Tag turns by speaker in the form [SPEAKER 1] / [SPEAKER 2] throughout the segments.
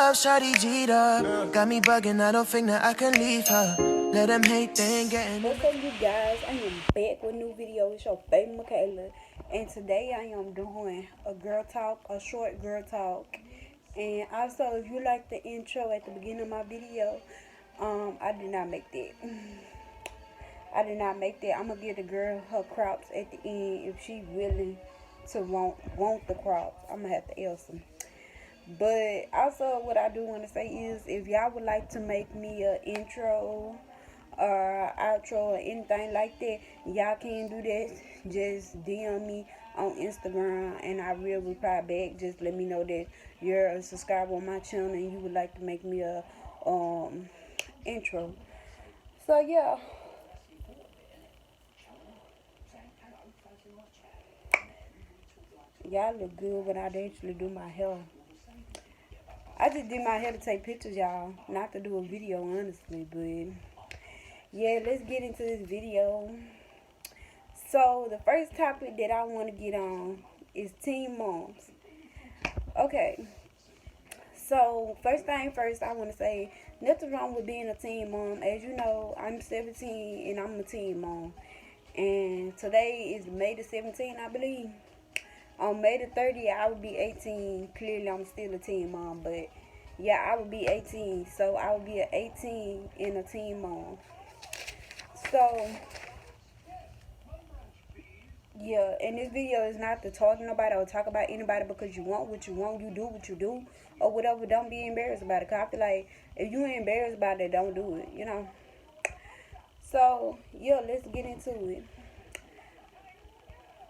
[SPEAKER 1] love, shawty G'd up. Got me bugging, I don't think that I can leave her. Let them hate, they ain't getting.
[SPEAKER 2] What's up, you guys? I am back with a new video. It's your baby Michaela, and today I am doing a girl talk, a short girl talk. And also, if you like the intro at the beginning of my video, I did not make that. I did not make that. I'm gonna give the girl her crops at the end if she willing to want the crops. I'm gonna have to ask them. But also, what I do want to say is, if y'all would like to make me an intro or outro or anything like that, y'all can do that. Just DM me on Instagram and I will reply back. Just let me know that you're a subscriber on my channel and you would like to make me a intro. So yeah. Y'all look good when I actually do my hair. I just did my hair to take pictures, y'all. Not to do a video, honestly. But yeah, let's get into this video. So the first topic that I want to get on is teen moms. Okay. So first thing first, I want to say nothing wrong with being a teen mom. As you know, I'm 17 and I'm a teen mom. And today is May the 17th, I believe. On May the 30th, I would be 18. Clearly, I'm still a teen mom, but yeah, I would be 18. So I would be an 18 and a teen mom. So yeah, and this video is not to talk to nobody or talk about anybody, because you want what you want, you do what you do, or whatever. Don't be embarrassed about it. Cause I feel like if you ain't embarrassed about it, don't do it. You know. So yeah, let's get into it.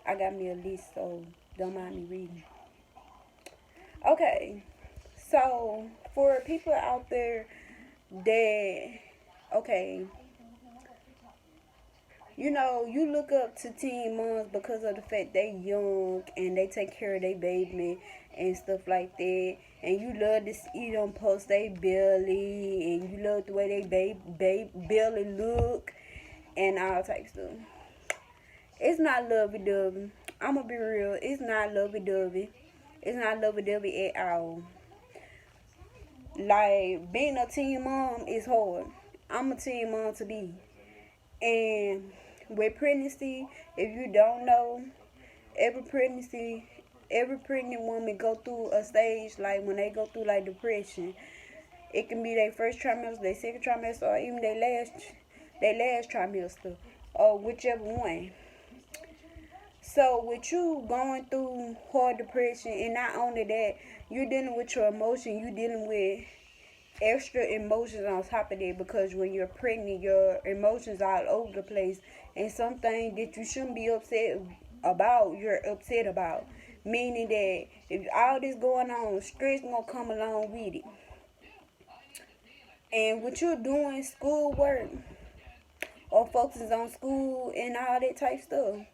[SPEAKER 2] I got me a list, so don't mind me reading. Okay, so for people out there that, okay, you know, you look up to teen moms because of the fact they young and they take care of their baby and stuff like that, and you love to see them post their belly, and you love the way they belly look and all types of stuff. It's not lovey-dovey. I'm gonna be real. It's not lovey-dovey. It's not lovey-dovey at all. Like, being a teen mom is hard. I'm a teen mom to be. And with pregnancy, if you don't know, every pregnant woman go through a stage, like when they go through like depression. It can be their first trimester, their second trimester, or even their last trimester, or whichever one. So with you going through hard depression, and not only that, you're dealing with your emotion, you're dealing with extra emotions on top of that, because when you're pregnant, your emotions are all over the place, and something that you shouldn't be upset about, you're upset about. Meaning that if all this going on, stress gonna come along with it. And what you're doing, schoolwork, or focusing on school and all that type stuff,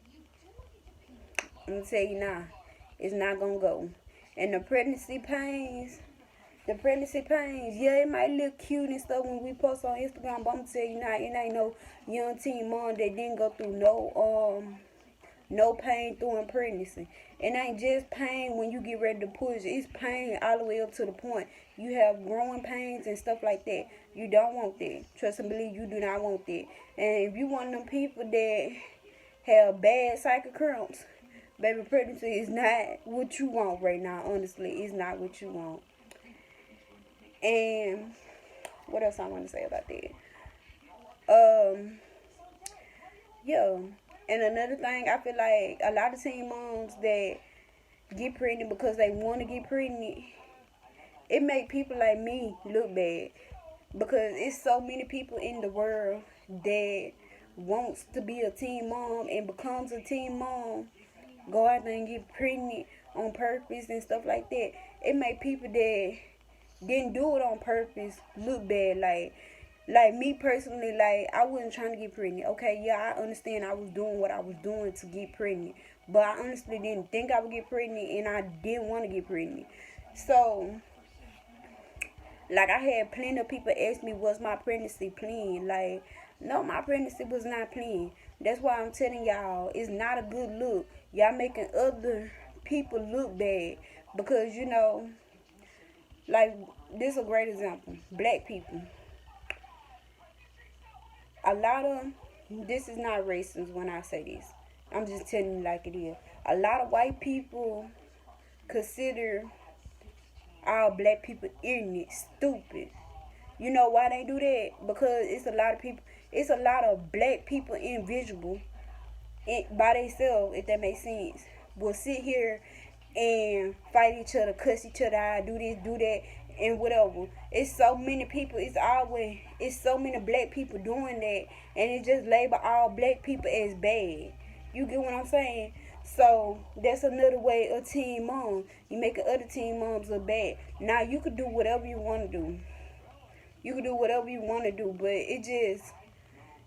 [SPEAKER 2] I'm gonna tell you now, it's not gonna go. And the pregnancy pains, yeah, it might look cute and stuff when we post on Instagram, but I'm gonna tell you now, it ain't no young teen mom that didn't go through no pain during pregnancy. It ain't just pain when you get ready to push. It's pain all the way up to the point you have growing pains and stuff like that. You don't want that. Trust and believe, you do not want that. And if you one of them people that have bad cycle cramps, baby, pregnancy is not what you want right now. Honestly, it's not what you want. And what else I want to say about that? Yeah. And another thing, I feel like a lot of teen moms that get pregnant because they want to get pregnant, it make people like me look bad, because it's so many people in the world that wants to be a teen mom and becomes a teen mom, go out there and get pregnant on purpose and stuff like that. It make people that didn't do it on purpose look bad. Like me personally, like, I wasn't trying to get pregnant. Okay, yeah, I understand I was doing what I was doing to get pregnant, but I honestly didn't think I would get pregnant, and I didn't want to get pregnant. So, like, I had plenty of people ask me, was my pregnancy planned? Like, no, my pregnancy was not planned. That's why I'm telling y'all, it's not a good look. Y'all making other people look bad, because, you know, like, this is a great example. Black people. A lot of, this is not racist when I say this. I'm just telling you like it is. A lot of white people consider all black people ignorant, stupid. You know why they do that? Because it's a lot of people, it's a lot of black people invisible by themselves, if that makes sense, will sit here and fight each other, cuss each other out, do this, do that, and whatever. It's so many people. It's so many black people doing that, and it just label all black people as bad. You get what I'm saying? So that's another way of teen mom. You making other teen moms look bad. Now you could do whatever you want to do. You can do whatever you want to do, but it just,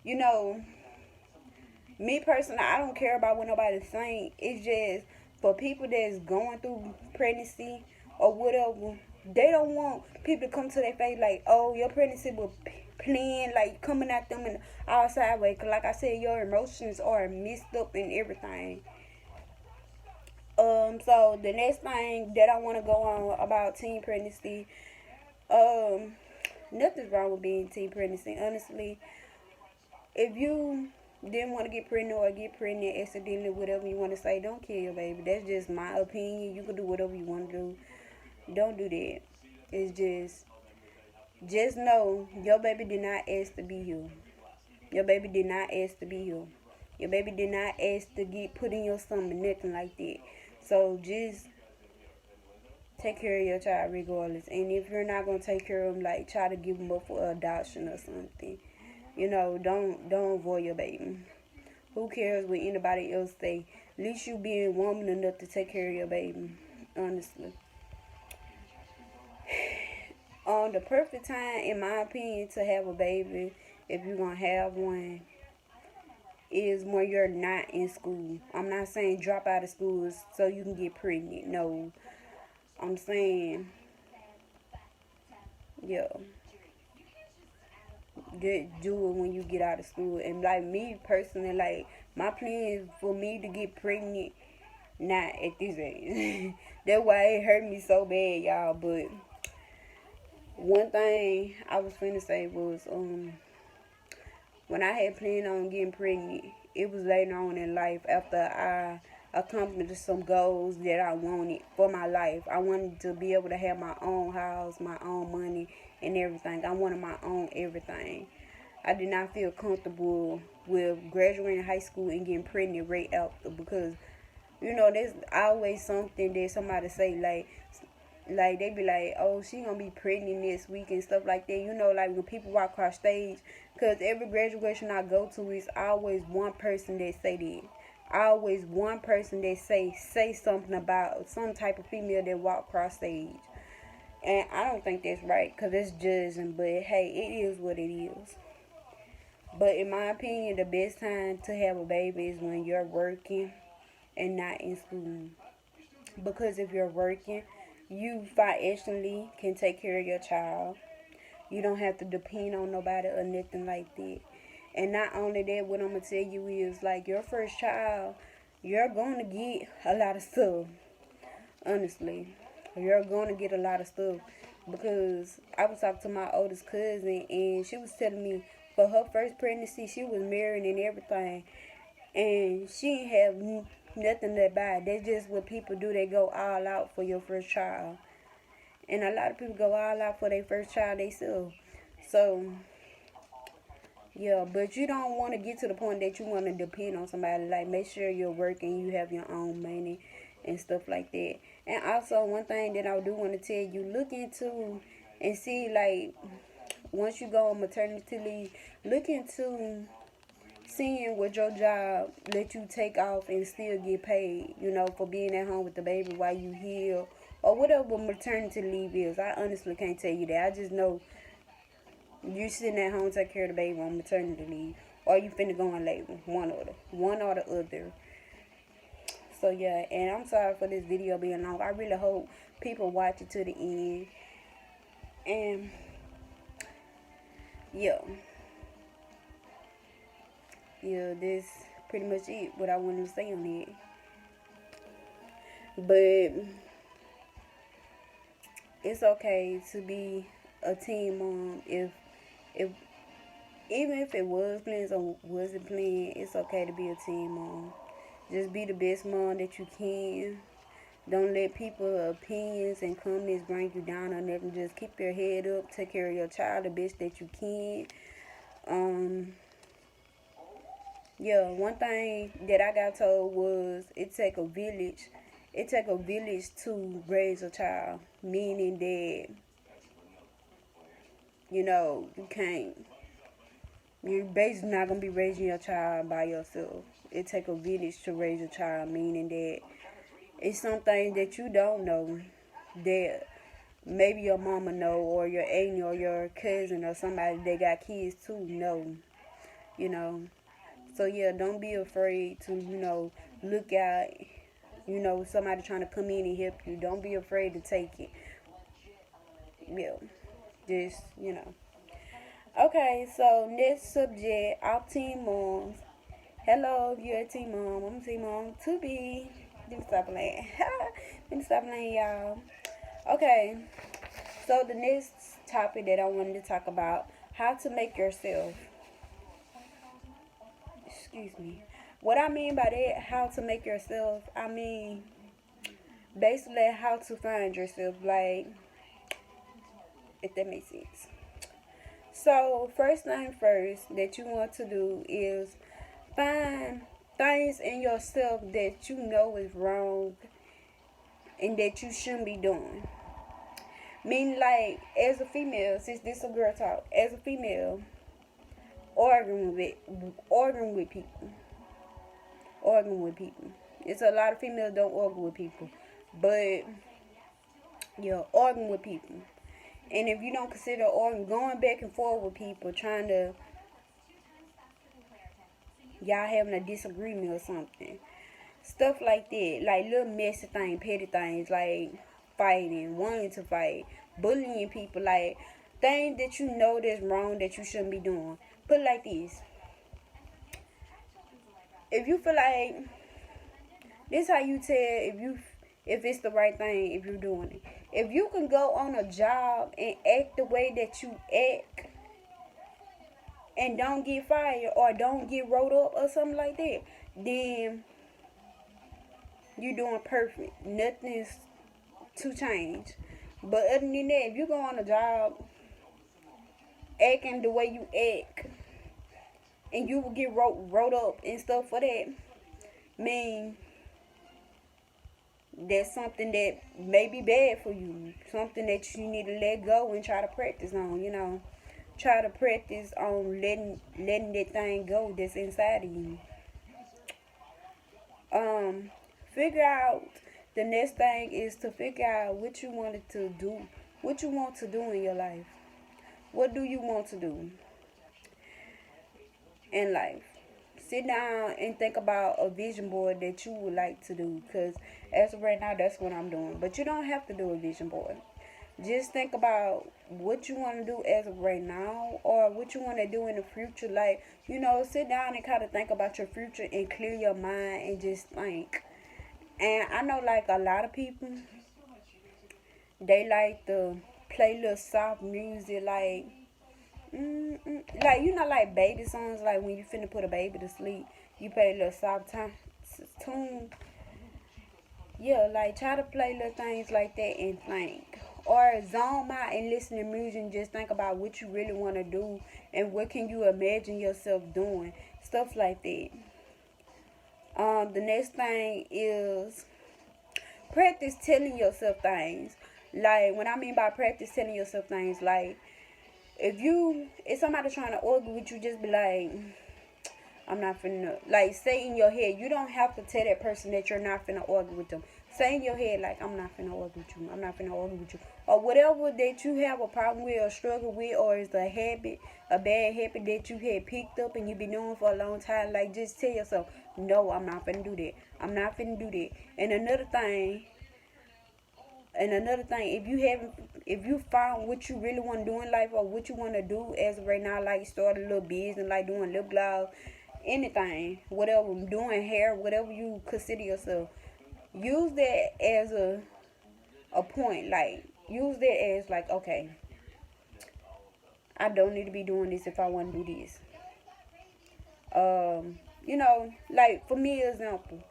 [SPEAKER 2] you know, me personally, I don't care about what nobody's saying. It's just for people that's going through pregnancy or whatever, they don't want people to come to their face like, oh, your pregnancy was planned, like coming at them in all sideways. Cause like I said, your emotions are messed up and everything. So the next thing that I want to go on about teen pregnancy, um, nothing's wrong with being teen pregnancy. Honestly, if you didn't want to get pregnant or get pregnant accidentally, whatever you want to say, don't kill your baby. That's just my opinion. You can do whatever you want to do. Don't do that. It's just know your baby did not ask to be here. Your baby did not ask to be here. Your baby did not ask to get put in your stomach, nothing like that. So just take care of your child regardless. And if you're not gonna take care of them, like try to give them up for adoption or something. You know, don't avoid your baby. Who cares what anybody else say? At least you being woman enough to take care of your baby. Honestly. The perfect time, in my opinion, to have a baby, if you're gonna have one, is when you're not in school. I'm not saying drop out of school so you can get pregnant. No. I'm saying, yeah, do it when you get out of school. And like me personally, like my plan is for me to get pregnant not at this age. That's why it hurt me so bad, y'all. But one thing I was finna say was when I had planned on getting pregnant, it was later on in life after I accomplished some goals that I wanted for my life. I wanted to be able to have my own house, my own money, and everything. I wanted my own everything. I did not feel comfortable with graduating high school and getting pregnant right after because, you know, there's always something that somebody say like they be like, oh, she gonna be pregnant this week and stuff like that. You know, like when people walk across stage, because every graduation I go to is always one person that say that. Always one person that say something about some type of female that walk across stage. And I don't think that's right because it's judging, but hey, it is what it is. But in my opinion, the best time to have a baby is when you're working and not in school. Because if you're working, you financially can take care of your child. You don't have to depend on nobody or nothing like that. And not only that, what I'm going to tell you is, like, your first child, you're going to get a lot of stuff. Honestly. You're going to get a lot of stuff. Because I was talking to my oldest cousin, and she was telling me for her first pregnancy, she was married and everything. And she didn't have nothing to buy. That's just what people do. They go all out for your first child. And a lot of people go all out for their first child themselves. So, yeah, but you don't want to get to the point that you want to depend on somebody. Like, make sure you're working, you have your own money and stuff like that. And also, one thing that I do want to tell you, look into and see, like, once you go on maternity leave, look into seeing what your job let you take off and still get paid, you know, for being at home with the baby while you heal or whatever maternity leave is. I honestly can't tell you that. I just know you sitting at home take care of the baby on maternity leave or you finna go on labor. One or the other. So yeah, and I'm sorry for this video being long. I really hope people watch it to the end. And yeah. Yeah, that's pretty much it, what I wanted to say on it. But it's okay to be a teen mom if even if it was plans or wasn't planned, it's okay to be a teen mom. Just be the best mom that you can. Don't let people's opinions and comments bring you down or nothing. Just keep your head up. Take care of your child the best that you can. Um, yeah, one thing that I got told was it take a village. It take a village to raise a child, meaning that you can't. You're basically not gonna be raising your child by yourself. It take a village to raise a child, meaning that it's something that you don't know that maybe your mama know or your aunt or your cousin or somebody that got kids too know. You know. So yeah, don't be afraid to look out. Somebody trying to come in and help you. Don't be afraid to take it. Yeah, just. Okay, so next subject, our teen moms. Hello, if you're a teen mom, I'm a teen mom to be. Let me stop playing. Let me stop playing, y'all. Okay, so the next topic that I wanted to talk about, how to make yourself. Excuse me. What I mean by that, how to make yourself, I mean basically how to find yourself, like, if that makes sense. So, first thing first that you want to do is find things in yourself that you know is wrong and that you shouldn't be doing. Meaning, like, as a female, since this is a girl talk, as a female, arguing with people, arguing with people. It's a lot of females don't argue with people, but you're arguing with people. And if you don't consider arguing, going back and forth with people, trying to y'all having a disagreement or something, stuff like that, like little messy things, petty things, like fighting, wanting to fight, bullying people, like things that you know that's wrong that you shouldn't be doing. Put it like this: if you feel like this, how you tell if it's the right thing if you're doing it. If you can go on a job and act the way that you act and don't get fired or don't get rolled up or something like that, then you're doing perfect. Nothing's to change. But other than that, if you go on a job acting the way you act and you will get rolled up and stuff for that, mean that's something that may be bad for you. Something that you need to let go and try to practice on. Try to practice on letting that thing go that's inside of you. Um, Figure out the next thing is to figure out what you wanted to do, what you want to do in your life. What do you want to do in life? Sit down and think about a vision board that you would like to do. Because as of right now, that's what I'm doing. But you don't have to do a vision board. Just think about what you want to do as of right now or what you want to do in the future. Like, sit down and kind of think about your future and clear your mind and just think. And I know, like, a lot of people, they like to play little soft music, like, like, like baby songs, like when you finna put a baby to sleep, you play a little soft tune. Yeah, like, try to play little things like that and think. Or zone out and listen to music and just think about what you really want to do and what can you imagine yourself doing. Stuff like that. The next thing is practice telling yourself things. Like, when I mean by practice telling yourself things, like, if somebody trying to argue with you, just be like, I'm not finna, like, say in your head, you don't have to tell that person that you're not finna argue with them. Say in your head, like, I'm not finna argue with you, I'm not finna argue with you. Or whatever that you have a problem with or struggle with, or is a habit, a bad habit that you had picked up and you've been doing for a long time, like, just tell yourself, no, I'm not finna do that. I'm not finna do that. And another thing, if you found what you really want to do in life or what you want to do as of right now, like start a little business, like doing lip gloss, anything, whatever, doing hair, whatever you consider yourself, use that as a point. Like, use that as like, okay, I don't need to be doing this if I want to do this. Like for me, example,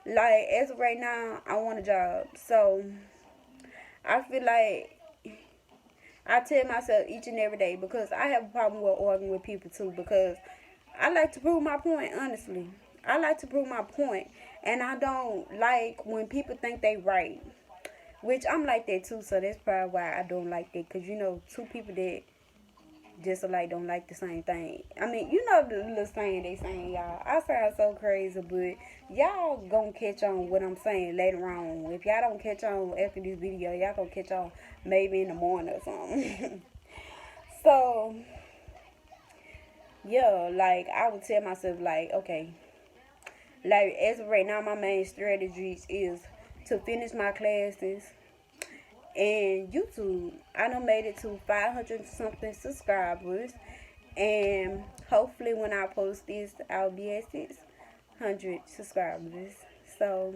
[SPEAKER 2] like as of right now, I want a job, so I feel like I tell myself each and every day, because I have a problem with arguing with people too, because I like to prove my point, honestly. I like to prove my point, and I don't like when people think they right, which I'm like that too, so that's probably why I don't like that, because two people that just alike don't like the same thing. I mean, the little saying they saying, y'all. I sound so crazy, but y'all gonna catch on what I'm saying later on. If y'all don't catch on after this video, y'all gonna catch on maybe in the morning or something. So, yeah, like, I would tell myself, like, okay, like, as of right now, my main strategies is to finish my classes and YouTube. I done made it to 500 something subscribers, and hopefully when I post this, I'll be at 600 subscribers. So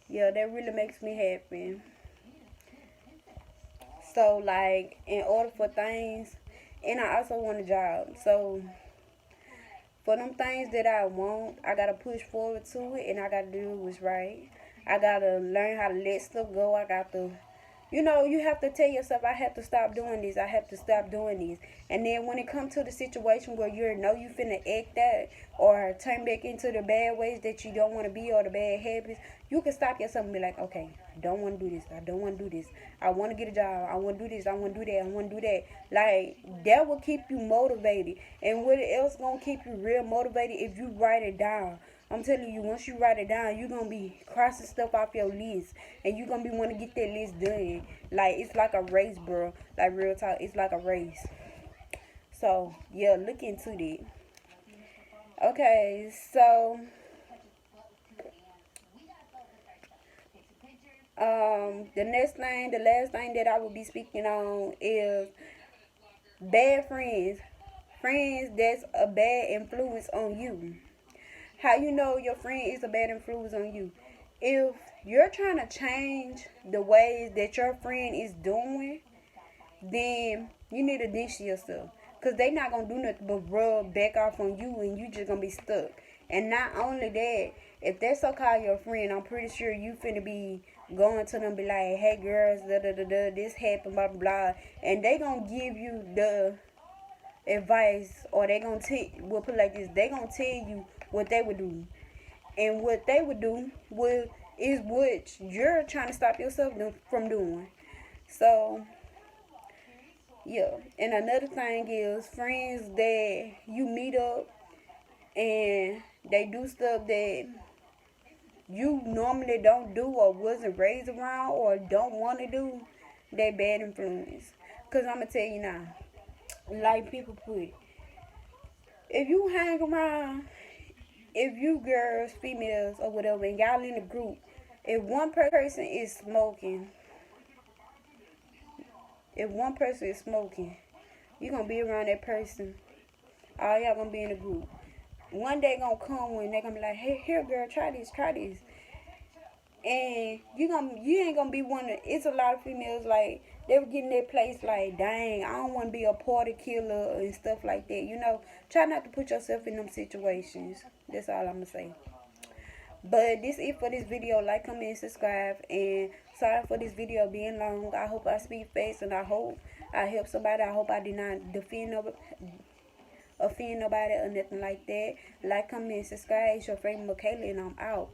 [SPEAKER 2] yeah, that really makes me happy. So like, in order for things, and I also want a job, so for them things that I want, I gotta push forward to it, and I gotta do what's right. I gotta learn how to let stuff go. I got to, you have to tell yourself, I have to stop doing this. I have to stop doing this. And then when it comes to the situation where you know you finna act that or turn back into the bad ways that you don't want to be, or the bad habits, you can stop yourself and be like, okay, I don't want to do this. I don't want to do this. I want to get a job. I want to do this. I want to do that. I want to do that. Like, that will keep you motivated. And what else gonna keep you real motivated if you write it down? I'm telling you, once you write it down, you're going to be crossing stuff off your list. And you're going to be wanting to get that list done. Like, it's like a race, bro. Like, real talk, it's like a race. So, yeah, look into that. Okay, so, the last thing that I will be speaking on is bad friends. Friends that's a bad influence on you. How you know your friend is a bad influence on you? If you're trying to change the ways that your friend is doing, then you need to ditch yourself. Because they not going to do nothing but rub back off on you, and you just going to be stuck. And not only that, if that's so-called your friend, I'm pretty sure you finna be going to them, be like, hey girls, this happened, blah, blah, blah. And they going to give you the advice, or they going to we'll put it like this, they going to tell you what they would do. And what they would do is what you're trying to stop yourself from doing. So, yeah. And another thing is friends that you meet up and they do stuff that you normally don't do, or wasn't raised around, or don't want to do, they bad influence. Because I'm going to tell you now, like people put it, if you hang around, if you girls, females, or whatever, and y'all in a group, if one person is smoking, you're going to be around that person. All y'all going to be in a group. One day going to come when they going to be like, hey, here, girl, try this. And you ain't going to be one of, it's a lot of females, like, they were getting that place like, dang, I don't want to be a party killer and stuff like that. Try not to put yourself in them situations. That's all I'm going to say. But this is it for this video. Like, comment, and subscribe. And sorry for this video being long. I hope I speak fast, and I hope I help somebody. I hope I did not offend nobody or nothing like that. Like, comment, and subscribe. It's your friend Michaela, and I'm out.